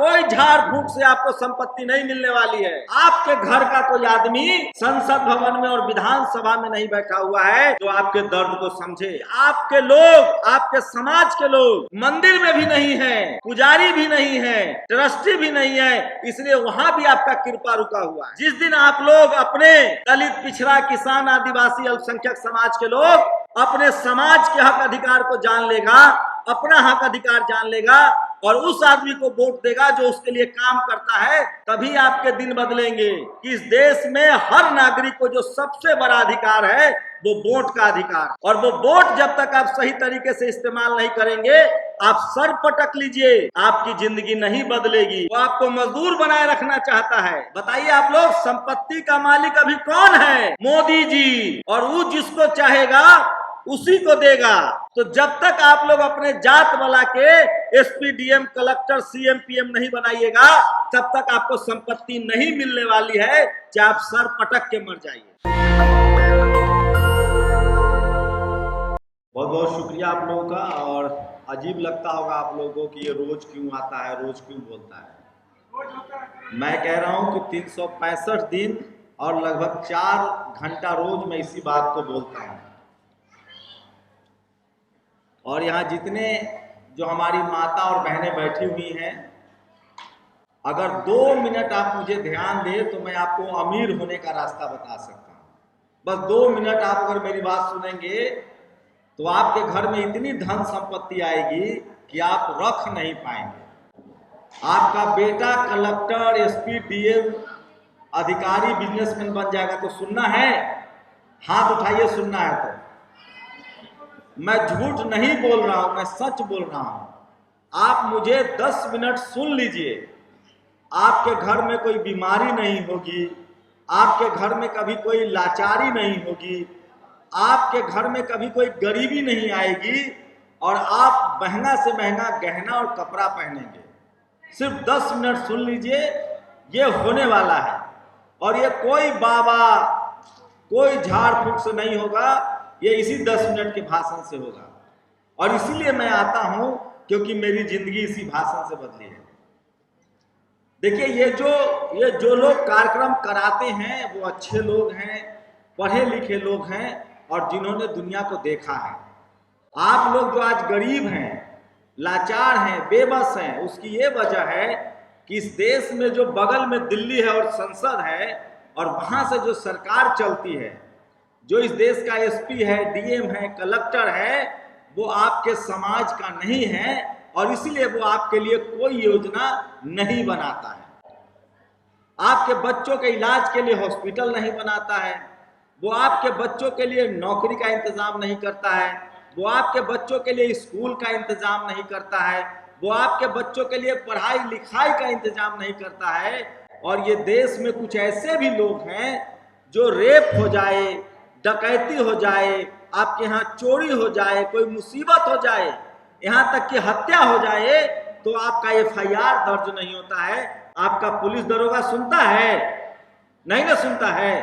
कोई झाड़ फूक से आपको संपत्ति नहीं मिलने वाली है। आपके घर का कोई आदमी संसद भवन में और विधानसभा में नहीं बैठा हुआ है जो आपके दर्द को समझे। आपके लोग, आपके समाज के लोग मंदिर में भी नहीं है, पुजारी भी नहीं है, ट्रस्टी भी नहीं है, इसलिए वहां भी आपका कृपा रुका हुआ है। जिस दिन आप लोग अपने दलित, पिछड़ा, किसान, आदिवासी, अल्पसंख्यक समाज के लोग अपने समाज के हक अधिकार को जान लेगा, अपना हक अधिकार जान लेगा और उस आदमी को वोट देगा जो उसके लिए काम करता है, तभी आपके दिन बदलेंगे। इस देश में हर नागरिक को जो सबसे बड़ा अधिकार है वो वोट का अधिकार, और वो वोट जब तक आप सही तरीके से इस्तेमाल नहीं करेंगे, आप सर पटक लीजिए, आपकी जिंदगी नहीं बदलेगी। वो आपको मजदूर बनाए रखना चाहता है। बताइए आप लोग, संपत्ति का मालिक अभी कौन है? मोदी जी, और वो जिसको चाहेगा उसी को देगा। तो जब तक आप लोग अपने जात वाला के SP, DM, collector, CM, PM नहीं बनाइएगा, तब तक आपको संपत्ति नहीं मिलने वाली है, चाहे आप सर पटक के मर जाइए। बहुत बहुत शुक्रिया आप लोगों का। और अजीब लगता होगा आप लोगों को कि ये रोज क्यों आता है, रोज क्यों बोलता है। मैं कह रहा हूं कि 365 दिन और लगभग 4 घंटा रोज मैं इसी बात को बोलता हूं। और यहाँ जितने जो हमारी माता और बहनें बैठी हुई हैं, अगर 2 मिनट आप मुझे ध्यान दें तो मैं आपको अमीर होने का रास्ता बता सकता हूँ। बस 2 मिनट आप अगर मेरी बात सुनेंगे तो आपके घर में इतनी धन संपत्ति आएगी कि आप रख नहीं पाएंगे। आपका बेटा कलेक्टर, एसपी, डीएम, अधिकारी, बिजनेसमैन बन जाएगा। तो सुनना है? हाथ उठाइए, सुनना है तो। मैं झूठ नहीं बोल रहा हूं, मैं सच बोल रहा हूं। आप मुझे 10 मिनट सुन लीजिए। आपके घर में कोई बीमारी नहीं होगी, आपके घर में कभी कोई लाचारी नहीं होगी, आपके घर में कभी कोई गरीबी नहीं आएगी, और आप महंगा से महंगा गहना और कपड़ा पहनेंगे। सिर्फ 10 मिनट सुन लीजिए, ये होने वाला है। और ये कोई बाबा, कोई झाड़ फूक से नहीं होगा, ये इसी 10 मिनट के भाषण से होगा। और इसीलिए मैं आता हूं क्योंकि मेरी जिंदगी इसी भाषण से बदली है। देखिए, ये जो लोग कार्यक्रम कराते हैं वो अच्छे लोग हैं, पढ़े लिखे लोग हैं और जिन्होंने दुनिया को देखा है। आप लोग जो आज गरीब हैं, लाचार हैं, बेबस हैं, उसकी ये वजह है कि इस देश में जो बगल में दिल्ली है और संसद है, और वहां से जो सरकार चलती है, जो इस देश का एसपी है, डीएम है, कलेक्टर है, वो आपके समाज का नहीं है, और इसीलिए वो आपके लिए कोई योजना नहीं बनाता है। आपके बच्चों के इलाज के लिए हॉस्पिटल नहीं बनाता है, वो आपके बच्चों के लिए नौकरी का इंतजाम नहीं करता है, वो आपके बच्चों के लिए स्कूल का इंतजाम नहीं करता है, वो आपके बच्चों के लिए पढ़ाई लिखाई का इंतजाम नहीं करता है। और ये देश में कुछ ऐसे भी लोग हैं जो रेप हो जाए, डकैती हो जाए, आपके यहाँ चोरी हो जाए, कोई मुसीबत हो जाए, यहाँ तक कि हत्या हो जाए, तो आपका एफआईआर दर्ज नहीं होता है। आपका पुलिस दरोगा सुनता है? नहीं ना सुनता है।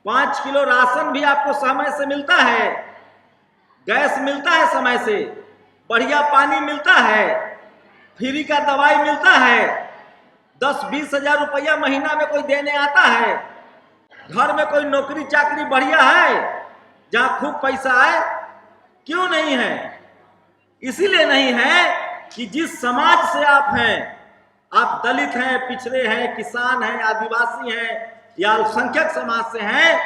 5 किलो राशन भी आपको समय से मिलता है, गैस मिलता है समय से, बढ़िया पानी मिलता है, फ्री का दवाई मिलता है, 10-20 हजार रुपया महीना में कोई देने आता है। घर में कोई नौकरी चाकरी बढ़िया है जहां खूब पैसा है? क्यों नहीं है? इसीलिए नहीं है कि जिस समाज से आप हैं, आप दलित हैं, पिछड़े हैं, किसान हैं, आदिवासी हैं या अल्पसंख्यक समाज से हैं,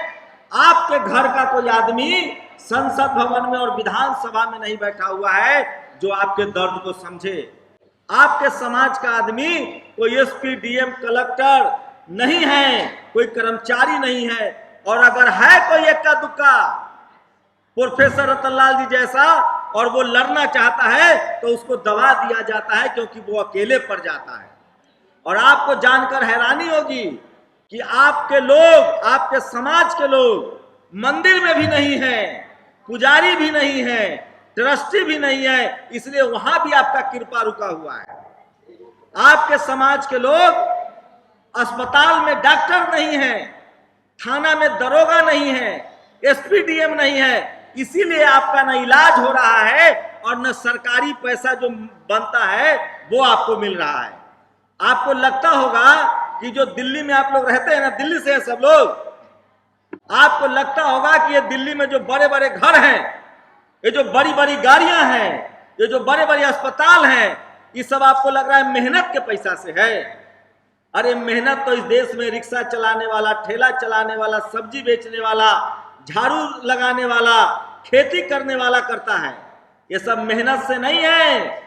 आपके घर का कोई आदमी संसद भवन में और विधानसभा में नहीं बैठा हुआ है जो आपके दर्द को समझे। आपके समाज का आदमी कोई एसपी, डीएम, कलेक्टर नहीं है, कोई कर्मचारी नहीं है, और अगर है कोई एक्का दुक्का प्रोफेसर रतनलाल जी जैसा और वो लड़ना चाहता है तो उसको दबा दिया जाता है, क्योंकि वो अकेले पड़ जाता है। और आपको जानकर हैरानी होगी कि आपके लोग, आपके समाज के लोग मंदिर में भी नहीं है, पुजारी भी नहीं है, ट्रस्टी भी नहीं है, इसलिए वहां भी आपका कृपा रुका हुआ है। आपके समाज के लोग अस्पताल में डॉक्टर नहीं है, थाना में दरोगा नहीं है, एसपी, डीएम नहीं है, इसीलिए आपका न इलाज हो रहा है और न सरकारी पैसा जो बनता है वो आपको मिल रहा है। आपको लगता होगा कि जो दिल्ली में आप लोग रहते हैं ना, दिल्ली से हैं सब लोग, आपको लगता होगा कि ये दिल्ली में जो बड़े बड़े घर हैं, ये जो बड़ी बड़ी गाड़ियां हैं, ये जो बड़े बड़े अस्पताल हैं, ये सब आपको लग रहा है मेहनत के पैसा से है। अरे मेहनत तो इस देश में रिक्शा चलाने वाला, ठेला चलाने वाला, सब्जी बेचने वाला, झाड़ू लगाने वाला, खेती करने वाला करता है। ये सब मेहनत से नहीं है।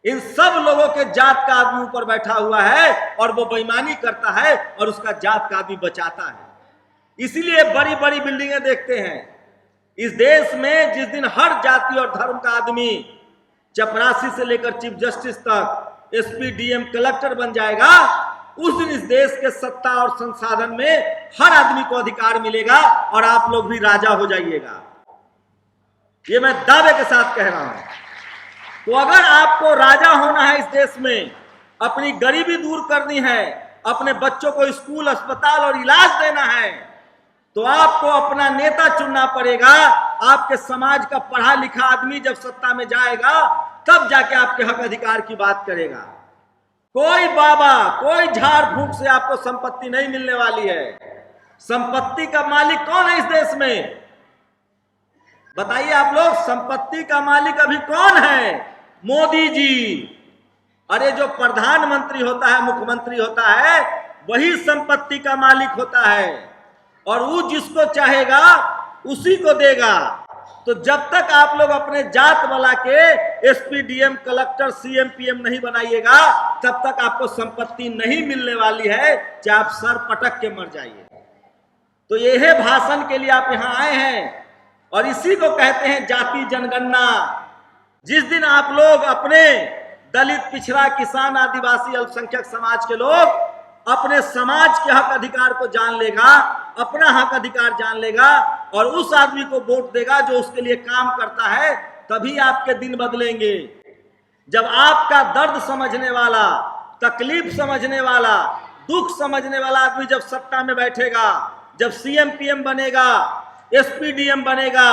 इन सब लोगों के जात का आदमी ऊपर बैठा हुआ है और वो बेईमानी करता है और उसका जात का आदमी बचाता है। इसीलिए बड़ी बड़ी बिल्डिंगें देखते हैं। इस देश में जिस दिन हर जाति और धर्म का आदमी चपरासी से लेकर चीफ जस्टिस तक, एसपी, डीएम, कलेक्टर बन जाएगा, उस दिन इस देश के सत्ता और संसाधन में हर आदमी को अधिकार मिलेगा और आप लोग भी राजा हो जाइएगा। ये मैं दावे के साथ कह रहा हूं। तो अगर आपको राजा होना है इस देश में, अपनी गरीबी दूर करनी है, अपने बच्चों को स्कूल, अस्पताल और इलाज देना है, तो आपको अपना नेता चुनना पड़ेगा। आपके समाज का पढ़ा लिखा आदमी जब सत्ता में जाएगा तब जाके आपके हक अधिकार की बात करेगा। कोई बाबा, कोई झाड़ फूंक से आपको संपत्ति नहीं मिलने वाली है। संपत्ति का मालिक कौन है इस देश में? बताइए आप लोग, संपत्ति का मालिक अभी कौन है? मोदी जी। अरे जो प्रधानमंत्री होता है, मुख्यमंत्री होता है, वही संपत्ति का मालिक होता है और वो जिसको चाहेगा उसी को देगा। तो जब तक आप लोग अपने जात वाला के SP, DM, collector, CM, PM नहीं बनाइएगा, तब तक आपको संपत्ति नहीं मिलने वाली है, चाहे आप सर पटक के मर जाइए। तो यह भाषण के लिए आप यहां आए हैं और इसी को कहते हैं जाति जनगणना। जिस दिन आप लोग अपने दलित, पिछड़ा, किसान, आदिवासी, अल्पसंख्यक समाज के लोग अपने समाज के हक अधिकार को जान लेगा, अपना हक अधिकार जान लेगा और उस आदमी को वोट देगा जो उसके लिए काम करता है, तभी आपके दिन बदलेंगे। जब आपका दर्द समझने वाला, तकलीफ समझने वाला, दुख समझने वाला आदमी जब सत्ता में बैठेगा, जब सीएम, पीएम बनेगा, एसपी, डीएम बनेगा,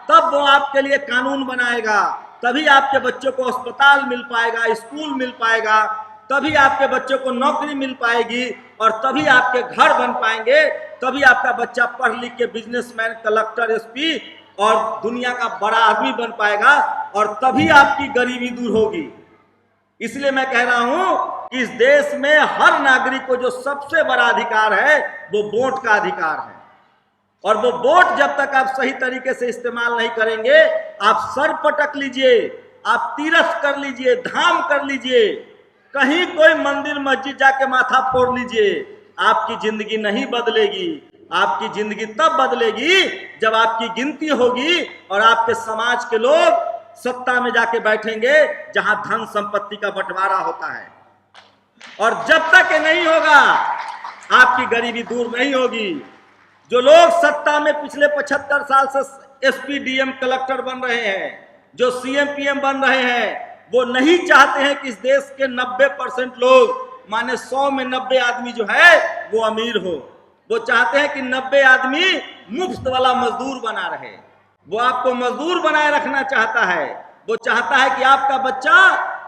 तब वो आपके लिए कानून बनाएगा। तभी आपके बच्चों को अस्पताल मिल पाएगा, स्कूल मिल पाएगा, तभी आपके बच्चों को नौकरी मिल पाएगी और तभी आपके घर बन पाएंगे। तभी आपका बच्चा पढ़ लिख के बिजनेसमैन, कलेक्टर, एसपी और दुनिया का बड़ा आदमी बन पाएगा और तभी आपकी गरीबी दूर होगी। इसलिए मैं कह रहा हूं कि इस देश में हर नागरिक को जो सबसे बड़ा अधिकार है वो वोट का अधिकार है। और वो वोट जब तक आप सही तरीके से इस्तेमाल नहीं करेंगे, आप सर पटक लीजिए, आप तीर्थ कर लीजिए, धाम कर लीजिए, कहीं कोई मंदिर मस्जिद जाके माथा फोड़ लीजिए, आपकी जिंदगी नहीं बदलेगी। आपकी जिंदगी तब बदलेगी जब आपकी गिनती होगी और आपके समाज के लोग सत्ता में जाके बैठेंगे जहां धन संपत्ति का बंटवारा होता है। और जब तक ये नहीं होगा, आपकी गरीबी दूर नहीं होगी। जो लोग सत्ता में पिछले 75 साल से एसपी, डीएम, कलेक्टर बन रहे हैं, जो सीएम, पीएम बन रहे हैं, वो नहीं चाहते हैं कि इस देश के 90% लोग, माने 100 में 90 आदमी जो है वो अमीर हो। वो चाहते हैं कि 90 आदमी मुफ्त वाला मजदूर बना रहे। वो आपको मजदूर बनाए रखना चाहता है। वो चाहता है कि आपका बच्चा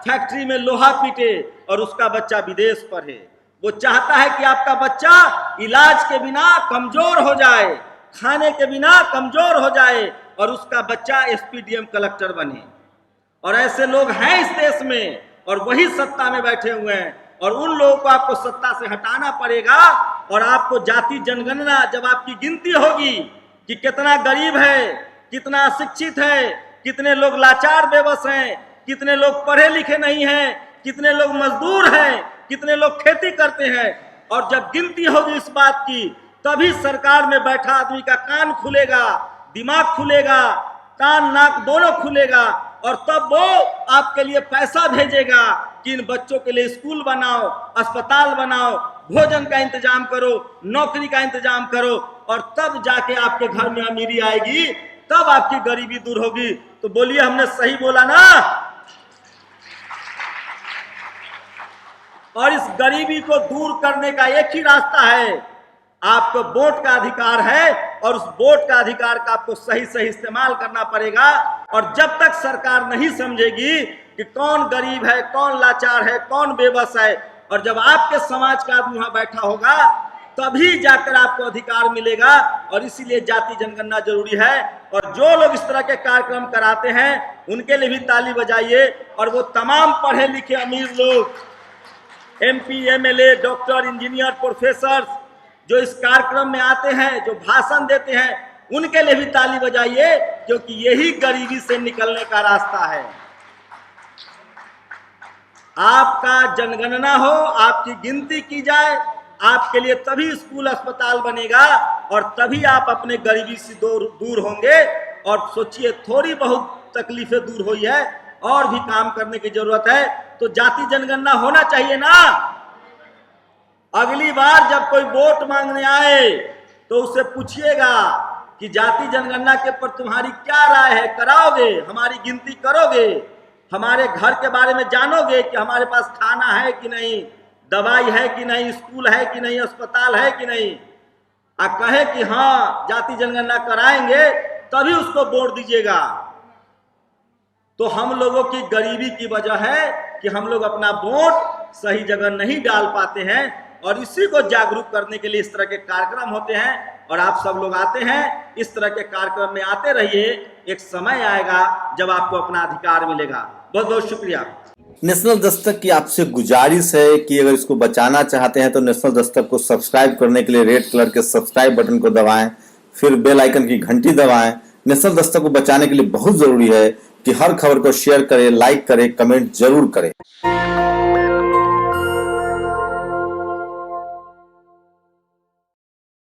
फैक्ट्री में लोहा पीटे और उसका बच्चा विदेश पढ़े। वो चाहता है कि आपका बच्चा इलाज के बिना कमजोर हो जाए, खाने के बिना कमजोर हो जाए और उसका बच्चा एसपी, डीएम, कलेक्टर बने। और ऐसे लोग हैं इस देश में और वही सत्ता में बैठे हुए हैं और उन लोगों को आपको सत्ता से हटाना पड़ेगा। और आपको जाति जनगणना, जब आपकी गिनती होगी कि कितना गरीब है, कितना अशिक्षित है, कितने लोग लाचार बेबस हैं, कितने लोग पढ़े लिखे नहीं हैं, कितने लोग मजदूर हैं, कितने लोग खेती करते हैं, और जब गिनती होगी इस बात की, तभी सरकार में बैठा आदमी का कान खुलेगा, दिमाग खुलेगा, कान नाक दोनों खुलेगा और तब वो आपके लिए पैसा भेजेगा कि इन बच्चों के लिए स्कूल बनाओ, अस्पताल बनाओ, भोजन का इंतजाम करो, नौकरी का इंतजाम करो और तब जाके आपके घर में अमीरी आएगी, तब आपकी गरीबी दूर होगी। तो बोलिए, हमने सही बोला ना? और इस गरीबी को दूर करने का एक ही रास्ता है, आपको वोट का अधिकार है और उस वोट का अधिकार का आपको सही सही इस्तेमाल करना पड़ेगा। और जब तक सरकार नहीं समझेगी कि कौन गरीब है, कौन लाचार है, कौन बेबस है, और जब आपके समाज का आदमी वहां बैठा होगा तभी जाकर आपको अधिकार मिलेगा। और इसीलिए जाति जनगणना जरूरी है। और जो लोग इस तरह के कार्यक्रम कराते हैं उनके लिए भी ताली बजाइए। और वो तमाम पढ़े लिखे अमीर लोग, MP, MLA, doctor, engineer, professor जो इस कार्यक्रम में आते हैं, जो भाषण देते हैं, उनके लिए भी ताली बजाइए, क्योंकि यही गरीबी से निकलने का रास्ता है। आपका जनगणना हो, आपकी गिनती की जाए, आपके लिए तभी स्कूल अस्पताल बनेगा और तभी आप अपने गरीबी से दूर होंगे। और सोचिए, थोड़ी बहुत तकलीफें दूर हुई है, और भी काम करने की जरूरत है। तो जाति जनगणना होना चाहिए ना। अगली बार जब कोई वोट मांगने आए तो उससे पूछिएगा कि जाति जनगणना के पर तुम्हारी क्या राय है, कराओगे, हमारी गिनती करोगे, हमारे घर के बारे में जानोगे कि हमारे पास खाना है कि नहीं, दवाई है कि नहीं, स्कूल है कि नहीं, अस्पताल है कि नहीं। कहे कि हाँ जाति जनगणना कराएंगे, तभी उसको वोट दीजिएगा। तो हम लोगों की गरीबी की वजह है कि हम लोग अपना वोट सही जगह नहीं डाल पाते हैं। और इसी को जागरूक करने के लिए इस तरह के कार्यक्रम होते हैं। और आप सब लोग आते हैं, इस तरह के कार्यक्रम में आते रहिए। एक समय आएगा जब आपको अपना अधिकार मिलेगा। बहुत बहुत शुक्रिया। नेशनल दस्तक की आपसे गुजारिश है कि अगर इसको बचाना चाहते हैं तो नेशनल दस्तक को सब्सक्राइब करने के लिए रेड कलर के सब्सक्राइब बटन को दबाएं, फिर बेल आइकन की घंटी दबाएं। नेशनल दस्तक को बचाने के लिए बहुत जरूरी है कि हर खबर को शेयर करें, लाइक करें, कमेंट जरूर करें।